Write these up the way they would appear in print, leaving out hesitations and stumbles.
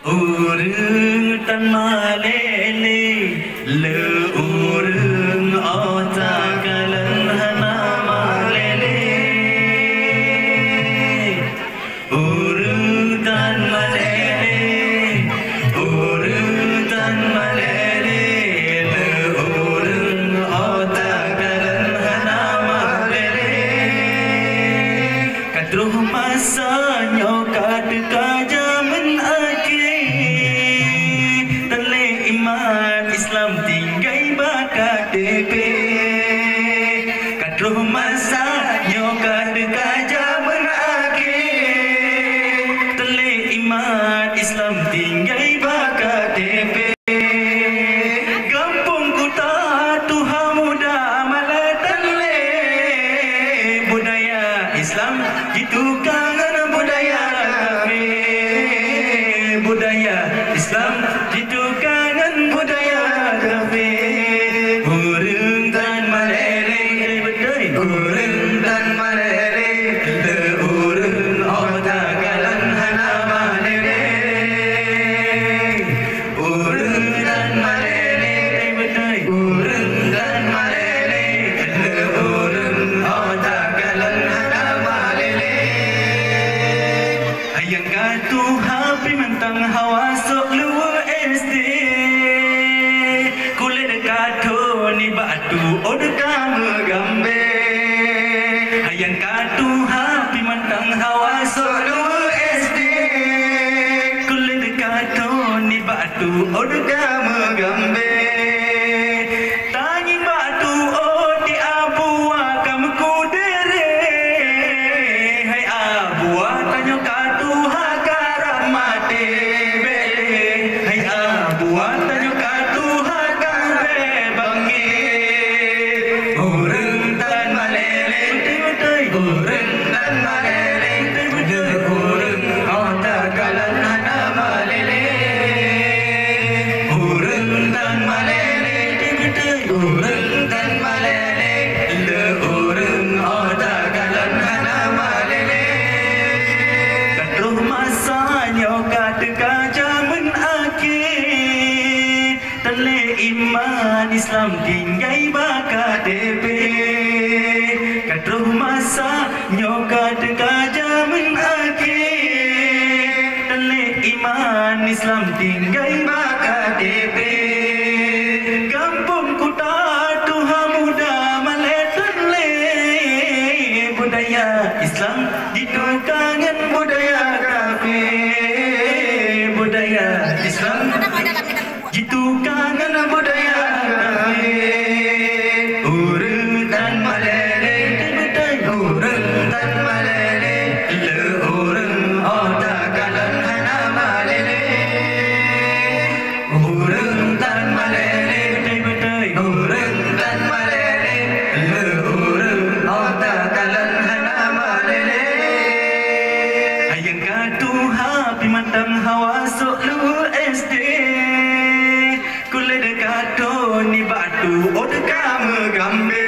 Urung tan malele le urung ota kalan hana malele urung tan malele le urung ota kalan hana malele kadruh masa nyokat kajaman Islam tinggai bakat DP kadruh masa nyokat kajaman akhir tele iman Islam tinggai bakat DP kampung kuta tuha muda malatan le budaya Islam gitu kangen budaya kafir budaya Islam gitu kangen budaya urung tan malele le urung ota kalan hana malele urung tan malele le urung ota kalan hana malele ayang katu hapi mentang hawa sok luar SD kulit katu ni batu od kamu gambe hayang katu hapi mantang hawa solo SD kulit katu ni batu od kamu gambe tangi batu od di abua kamu kudere hai abua tanyo katu hakarap mate bele hai abua tanyo katu urung tan malele le urung ota kalan hana malele urung tan malele le urung ota kalan hana malele kadruh masa nyokat kajaman akhir tele iman Islam tinggai bakat DP kadruh masa nyokat kajaman akhir tele iman Islam tinggai bakat DP kampung kuta tuha muda maletan le budaya Islam gitu kangen budaya kafir budaya Islam gitu kangen budaya urung tan malele le urung ota kalan hana malele urung tan malele le urung ota kalan hana malele ayang katu hapi mantang hawa sok lu SD kulit katu ni batu od kamu gambe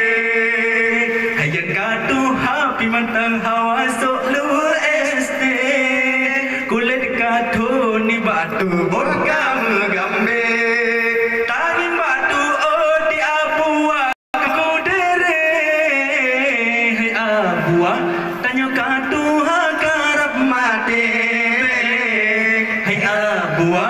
hayang katu hapi mantang hawa sok lu SD kulit katu ni batu od kamu gambe tangin batu od di abua kamu dere hai abua tanyo katu hakarap mate hai abua